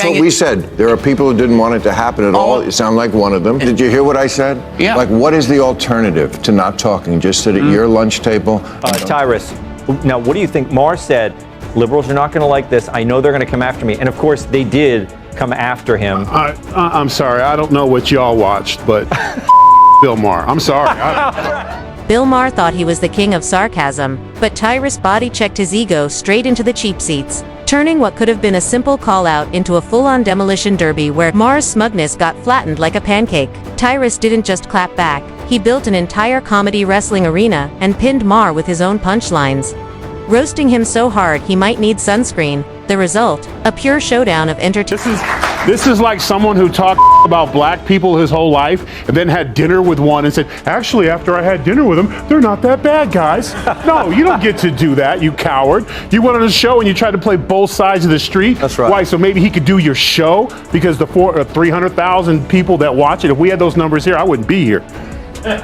That's what we said. There are people who didn't want it to happen at all. You sound like one of them. Did you hear what I said? Yeah. Like, what is the alternative to not talking? Just sit at your lunch table? Tyrus, now what do you think? Maher said, liberals are not going to like this. I know they're going to come after me. And of course, they did come after him. I'm sorry. I don't know what y'all watched, but Bill Maher. I'm sorry. Bill Maher thought he was the king of sarcasm, but Tyrus body checked his ego straight into the cheap seats, turning what could have been a simple call-out into a full-on demolition derby where Maher's smugness got flattened like a pancake. Tyrus didn't just clap back, he built an entire comedy wrestling arena and pinned Maher with his own punchlines, roasting him so hard he might need sunscreen. The result, a pure showdown of entertainment. This is like someone who talked about black people his whole life and then had dinner with one and said, actually, after I had dinner with them, they're not that bad, guys. No, you don't get to do that, you coward. You went on a show and you tried to play both sides of the street. That's right. Why? So maybe he could do your show because the 300,000 people that watch it, if we had those numbers here, I wouldn't be here.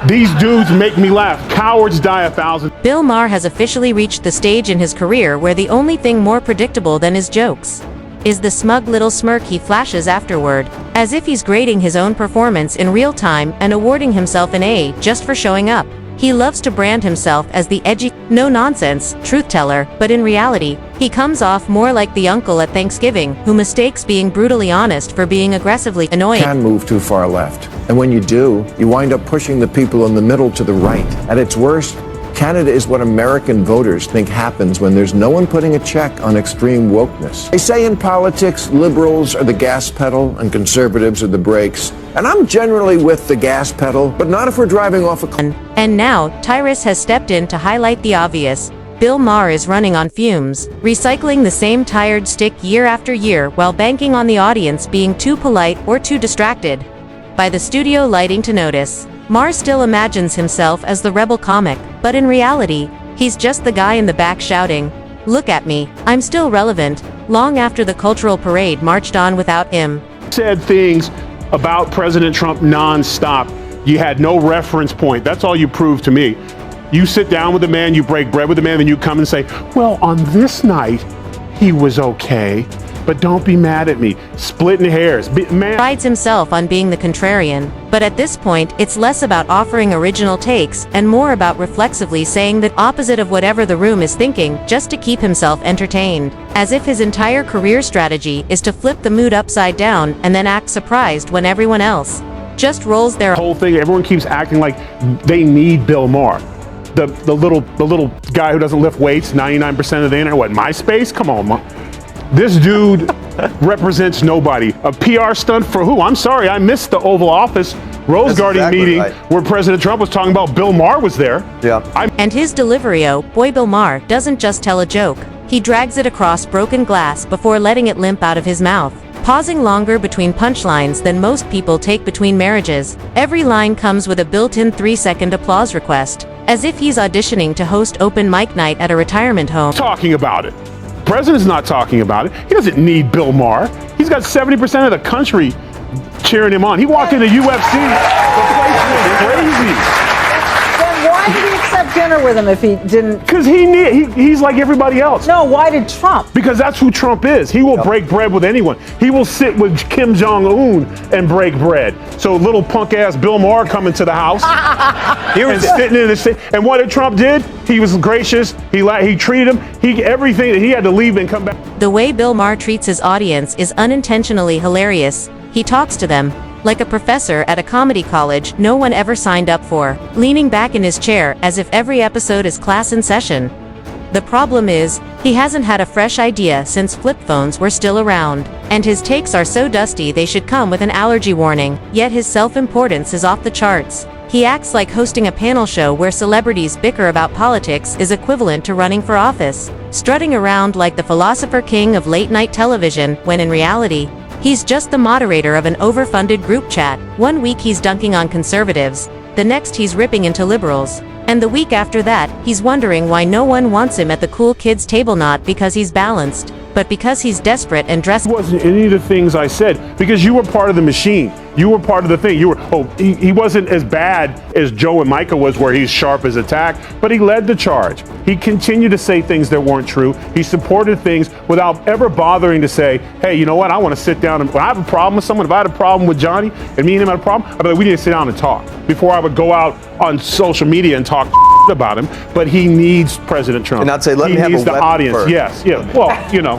These dudes make me laugh. Cowards die 1,000. Bill Maher has officially reached the stage in his career where the only thing more predictable than his jokes is the smug little smirk he flashes afterward, as if he's grading his own performance in real time and awarding himself an A just for showing up. He loves to brand himself as the edgy, no-nonsense truth teller, but in reality, he comes off more like the uncle at Thanksgiving who mistakes being brutally honest for being aggressively annoying. You can move too far left. And when you do, you wind up pushing the people in the middle to the right. At its worst, Canada is what American voters think happens when there's no one putting a check on extreme wokeness. They say in politics, liberals are the gas pedal and conservatives are the brakes. And I'm generally with the gas pedal, but not if we're driving off a cliff. And now, Tyrus has stepped in to highlight the obvious. Bill Maher is running on fumes, recycling the same tired stick year after year while banking on the audience being too polite or too distracted by the studio lighting to notice. Maher still imagines himself as the rebel comic, but in reality, he's just the guy in the back shouting, "Look at me, I'm still relevant," long after the cultural parade marched on without him. Said things about President Trump nonstop. You had no reference point. That's all you proved to me. You sit down with the man, you break bread with the man, then you come and say, well, on this night, he was okay. But don't be mad at me. Splitting hairs. Prides himself on being the contrarian, but at this point, it's less about offering original takes and more about reflexively saying the opposite of whatever the room is thinking, just to keep himself entertained. As if his entire career strategy is to flip the mood upside down and then act surprised when everyone else just rolls their whole thing. Everyone keeps acting like they need Bill Maher. The little guy who doesn't lift weights, 99% of the internet. What, MySpace? Come on, this dude represents nobody. A PR stunt for who? I'm sorry, I missed the Oval Office Rose Garden meeting where President Trump was talking about Bill Maher was there. Yeah. And his delivery, boy, Bill Maher doesn't just tell a joke. He drags it across broken glass before letting it limp out of his mouth, pausing longer between punchlines than most people take between marriages. Every line comes with a built-in 3-second applause request, as if he's auditioning to host open mic night at a retirement home. Talking about it. President's not talking about it. He doesn't need Bill Maher. He's got 70% of the country cheering him on. He walked into UFC. The place went crazy. Then why did he accept dinner with him if he didn't? Because he's like everybody else. No, why did Trump? Because that's who Trump is. He will break bread with anyone. He will sit with Kim Jong-un and break bread. So little punk ass Bill Maher coming to the house and sitting in the seat. And what did Trump did? He was gracious. He treated him. Everything. He had to leave and come back. The way Bill Maher treats his audience is unintentionally hilarious. He talks to them like a professor at a comedy college no one ever signed up for, leaning back in his chair as if every episode is class in session. The problem is, he hasn't had a fresh idea since flip phones were still around, and his takes are so dusty they should come with an allergy warning, yet his self-importance is off the charts. He acts like hosting a panel show where celebrities bicker about politics is equivalent to running for office, strutting around like the philosopher king of late-night television, when in reality, he's just the moderator of an overfunded group chat. One week he's dunking on conservatives, the next he's ripping into liberals, and the week after that, he's wondering why no one wants him at the cool kids table, not because he's balanced, but because he's desperate and dressed. It wasn't any of the things I said because you were part of the machine. You were part of the thing. He wasn't as bad as Joe and Micah was, where he's sharp as attack, but he led the charge. He continued to say things that weren't true. He supported things without ever bothering to say, hey, you know what? I want to sit down and when I have a problem with someone, if I had a problem with Johnny and me and him had a problem, I'd be like, we need to sit down and talk before I would go out on social media and talk about him. But he needs President Trump. And I'd say, let he me have needs a the weapon audience. first. Yes, yeah. Well, you know.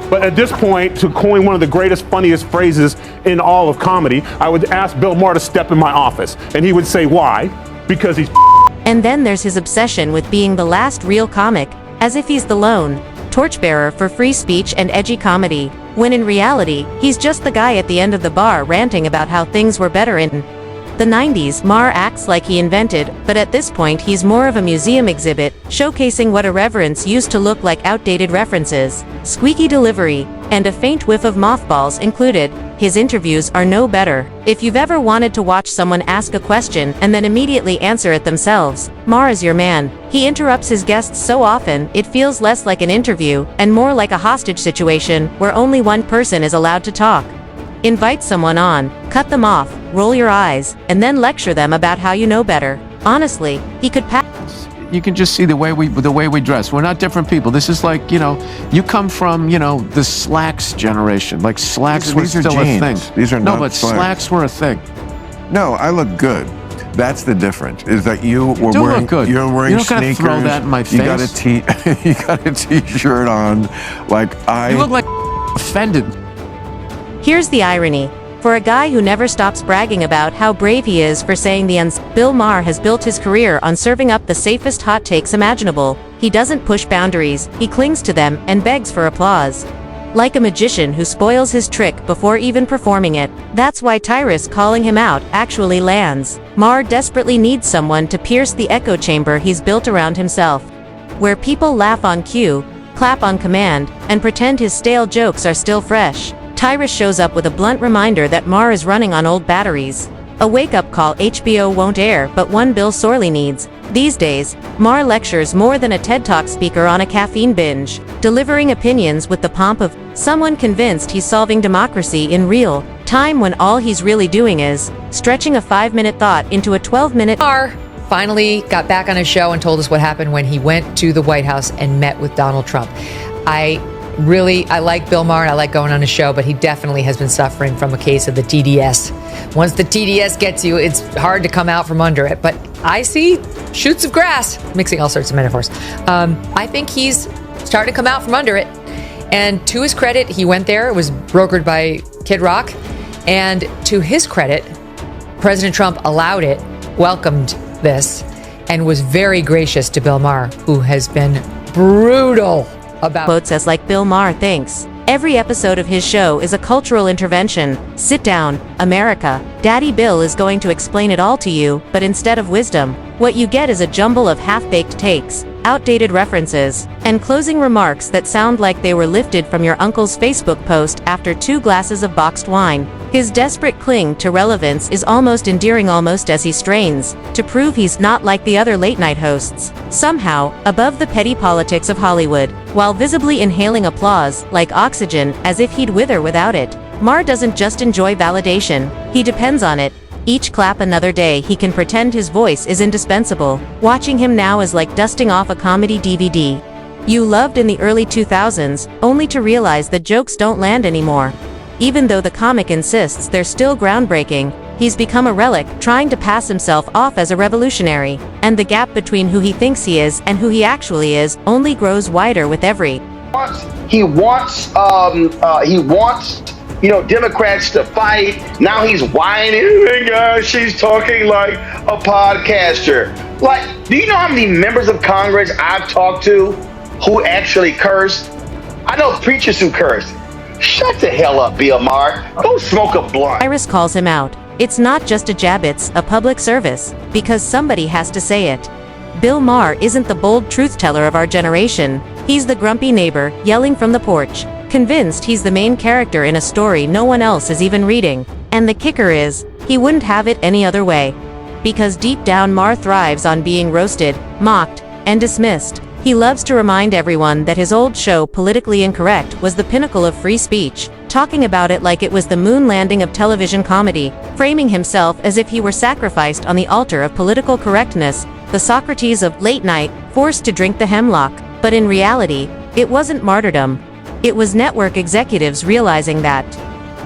But at this point, to coin one of the greatest, funniest phrases in all of comedy, I would ask Bill Maher to step in my office. And he would say, why? Because he's. And then there's his obsession with being the last real comic, as if he's the lone torchbearer for free speech and edgy comedy, when in reality, he's just the guy at the end of the bar ranting about how things were better in the 90s. Maher acts like he invented, but at this point he's more of a museum exhibit, showcasing what irreverence used to look like. Outdated references, squeaky delivery, and a faint whiff of mothballs included. His interviews are no better. If you've ever wanted to watch someone ask a question and then immediately answer it themselves, Maher is your man. He interrupts his guests so often, it feels less like an interview, and more like a hostage situation, where only one person is allowed to talk. Invite someone on, cut them off, roll your eyes, and then lecture them about how you know better. Honestly, he could pass. You can just see the way we dress. We're not different people. This is like, you come from, the slacks generation. Like slacks were These are still jeans. a thing. These are no, not but slacks were a thing. No, I look good. That's the difference. Is that you were do wearing look good. You're wearing You don't gotta sneakers. throw that in my You got face. you got a t-shirt on. You look like offended. Here's the irony. For a guy who never stops bragging about how brave he is for saying the Bill Maher has built his career on serving up the safest hot takes imaginable. He doesn't push boundaries, he clings to them and begs for applause. Like a magician who spoils his trick before even performing it. That's why Tyrus calling him out actually lands. Maher desperately needs someone to pierce the echo chamber he's built around himself, where people laugh on cue, clap on command, and pretend his stale jokes are still fresh. Tyrus shows up with a blunt reminder that Maher is running on old batteries. A wake-up call HBO won't air, but one Bill sorely needs. These days, Maher lectures more than a TED Talk speaker on a caffeine binge, delivering opinions with the pomp of someone convinced he's solving democracy in real time, when all he's really doing is stretching a 5-minute thought into a 12-minute. Maher finally got back on his show and told us what happened when he went to the White House and met with Donald Trump. I like Bill Maher and I like going on his show, but he definitely has been suffering from a case of the TDS. Once the TDS gets you, it's hard to come out from under it. But I see shoots of grass, mixing all sorts of metaphors. I think he's starting to come out from under it. And to his credit, he went there. It was brokered by Kid Rock. And to his credit, President Trump allowed it, welcomed this, and was very gracious to Bill Maher, who has been brutal about Quotes as like Bill Maher thinks. Every episode of his show is a cultural intervention. Sit down, America. Daddy Bill is going to explain it all to you, but instead of wisdom, what you get is a jumble of half-baked takes, outdated references, and closing remarks that sound like they were lifted from your uncle's Facebook post after 2 glasses of boxed wine. His desperate cling to relevance is almost endearing, almost as he strains to prove he's not like the other late-night hosts, somehow above the petty politics of Hollywood, while visibly inhaling applause like oxygen, as if he'd wither without it. Maher doesn't just enjoy validation, he depends on it. Each clap another day he can pretend his voice is indispensable. Watching him now is like dusting off a comedy DVD you loved in the early 2000s, only to realize the jokes don't land anymore. Even though the comic insists they're still groundbreaking, he's become a relic, trying to pass himself off as a revolutionary, and the gap between who he thinks he is and who he actually is only grows wider with every. He wants Democrats to fight. Now he's whining. Hey guys, she's talking like a podcaster. Like, do you know how many members of Congress I've talked to who actually curse? I know preachers who curse. Shut the hell up, Bill Maher. Go smoke a blunt. Tyrus calls him out. It's not just a jab, it's a public service, because somebody has to say it. Bill Maher isn't the bold truth teller of our generation. He's the grumpy neighbor, yelling from the porch, convinced he's the main character in a story no one else is even reading. And the kicker is, he wouldn't have it any other way. Because deep down Maher thrives on being roasted, mocked, and dismissed. He loves to remind everyone that his old show, Politically Incorrect, was the pinnacle of free speech, talking about it like it was the moon landing of television comedy, framing himself as if he were sacrificed on the altar of political correctness, the Socrates of late night, forced to drink the hemlock. But in reality, it wasn't martyrdom. It was network executives realizing that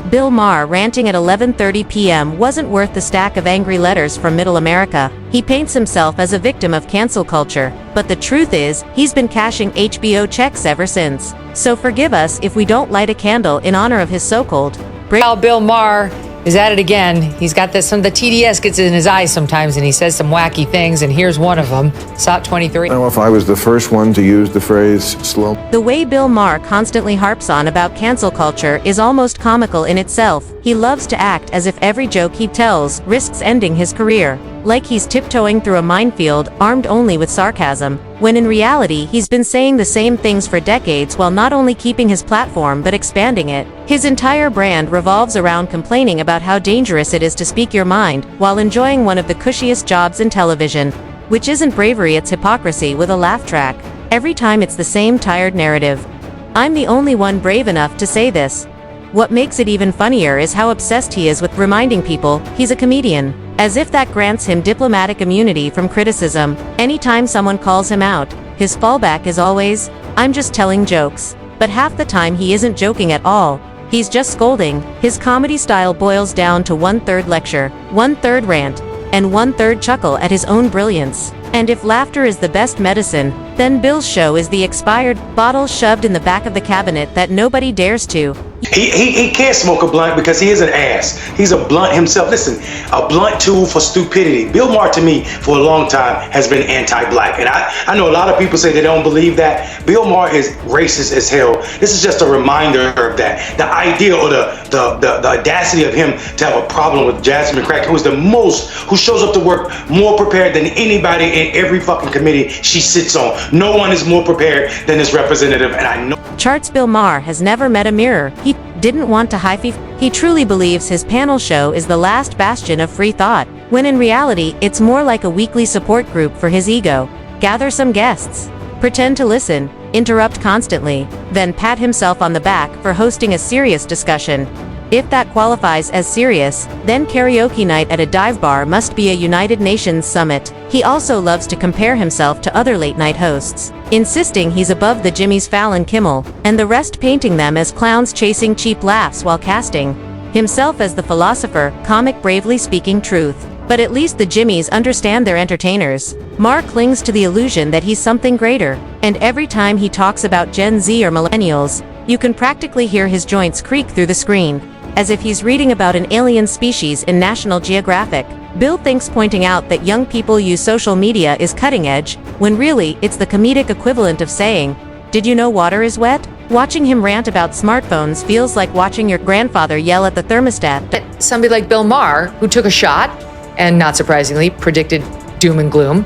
Bill Maher ranting at 11:30 p.m. wasn't worth the stack of angry letters from Middle America. He paints himself as a victim of cancel culture, but the truth is, he's been cashing HBO checks ever since. So forgive us if we don't light a candle in honor of his so-called Bill Maher is at it again. He's got this, the TDS gets in his eyes sometimes, and he says some wacky things, and here's one of them. SOT 23. I don't know if I was the first one to use the phrase slow. The way Bill Maher constantly harps on about cancel culture is almost comical in itself. He loves to act as if every joke he tells risks ending his career, like he's tiptoeing through a minefield, armed only with sarcasm, when in reality he's been saying the same things for decades while not only keeping his platform but expanding it. His entire brand revolves around complaining about how dangerous it is to speak your mind, while enjoying one of the cushiest jobs in television. Which isn't bravery, it's hypocrisy with a laugh track. Every time it's the same tired narrative. I'm the only one brave enough to say this. What makes it even funnier is how obsessed he is with reminding people he's a comedian, as if that grants him diplomatic immunity from criticism. Anytime someone calls him out, his fallback is always, "I'm just telling jokes." But half the time he isn't joking at all. He's just scolding. His comedy style boils down to 1/3 lecture, 1/3 rant, and 1/3 chuckle at his own brilliance. And if laughter is the best medicine, then Bill's show is the expired bottle shoved in the back of the cabinet that nobody dares to. He can't smoke a blunt because he is an ass. He's a blunt himself. Listen, a blunt tool for stupidity. Bill Maher, to me, for a long time, has been anti-black. And I know a lot of people say they don't believe that. Bill Maher is racist as hell. This is just a reminder of that. The idea or the audacity of him to have a problem with Jasmine Crack, who shows up to work more prepared than anybody in every fucking committee she sits on. No one is more prepared than this representative, and I know. Charts Bill Maher has never met a mirror. He didn't want to high-five. He truly believes his panel show is the last bastion of free thought, when in reality, it's more like a weekly support group for his ego. Gather some guests, pretend to listen, interrupt constantly, then pat himself on the back for hosting a serious discussion. If that qualifies as serious, then karaoke night at a dive bar must be a United Nations summit. He also loves to compare himself to other late-night hosts, insisting he's above the Jimmys Fallon, Kimmel, and the rest, painting them as clowns chasing cheap laughs while casting himself as the philosopher, comic bravely speaking truth. But at least the Jimmys understand their entertainers. Maher clings to the illusion that he's something greater, and every time he talks about Gen Z or millennials, you can practically hear his joints creak through the screen, as if he's reading about an alien species in National Geographic. Bill thinks pointing out that young people use social media is cutting edge, when really, it's the comedic equivalent of saying, "Did you know water is wet?" Watching him rant about smartphones feels like watching your grandfather yell at the thermostat. Somebody like Bill Maher, who took a shot, and not surprisingly, predicted doom and gloom,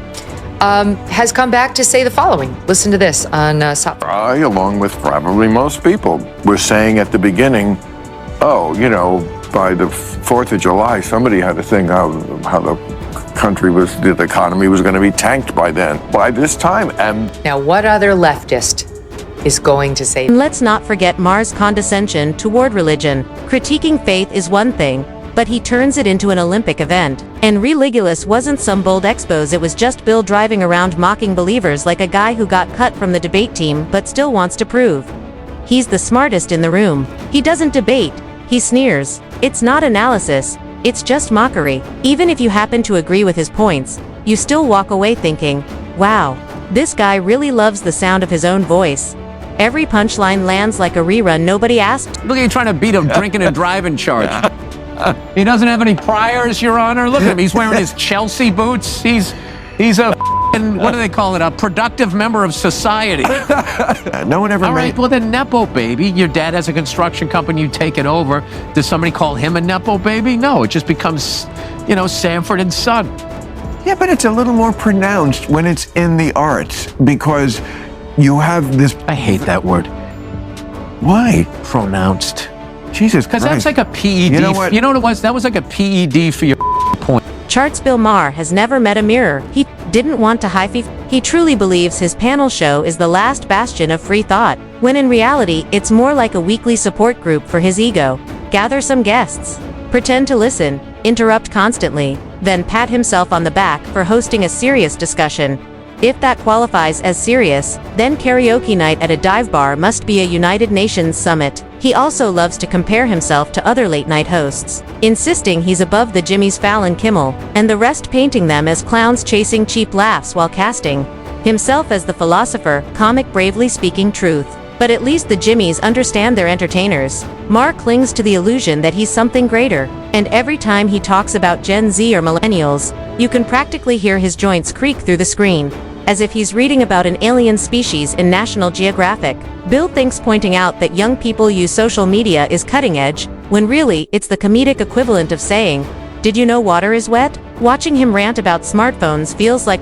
has come back to say the following. Listen to this on SOT. I, along with probably most people, were saying at the beginning, oh, you know, by the 4th of July, somebody had to think how the country was, the economy was going to be tanked by then. By this time, and Now, what other leftist is going to say? And let's not forget Maher's condescension toward religion. Critiquing faith is one thing, but he turns it into an Olympic event. And Religulous wasn't some bold expose, it was just Bill driving around mocking believers like a guy who got cut from the debate team but still wants to prove he's the smartest in the room. He doesn't debate, he sneers. It's not analysis, it's just mockery. Even if you happen to agree with his points, you still walk away thinking, wow, this guy really loves the sound of his own voice. Every punchline lands like a rerun nobody asked. Look at you trying to beat a drinking and driving charge. He doesn't have any priors, Your Honor. Look at him. He's wearing his Chelsea boots. He's a what do they call it? A productive member of society. no one ever All made... right, well then Nepo baby. Your dad has a construction company, you take it over. Does somebody call him a Nepo baby? No, it just becomes, you know, Sanford and Son. Yeah, but it's a little more pronounced when it's in the arts, because you have this... I hate that word. Why? Pronounced. Jesus Because Christ. that's like a PED. You know what? You know what it was? That was like a PED for your point. Charts Bill Maher has never met a mirror. He didn't want to he truly believes his panel show is the last bastion of free thought, when in reality, it's more like a weekly support group for his ego. Gather some guests. Pretend to listen, interrupt constantly, then pat himself on the back for hosting a serious discussion. If that qualifies as serious, then karaoke night at a dive bar must be a United Nations summit. He also loves to compare himself to other late-night hosts, insisting he's above the Jimmys Fallon Kimmel, and the rest painting them as clowns chasing cheap laughs while casting himself as the philosopher, comic bravely speaking truth. But at least the Jimmys understand their entertainers. Maher clings to the illusion that he's something greater, and every time he talks about Gen Z or millennials, you can practically hear his joints creak through the screen, as if he's reading about an alien species in National Geographic. Bill thinks pointing out that young people use social media is cutting edge, when really, it's the comedic equivalent of saying, "Did you know water is wet?" Watching him rant about smartphones feels like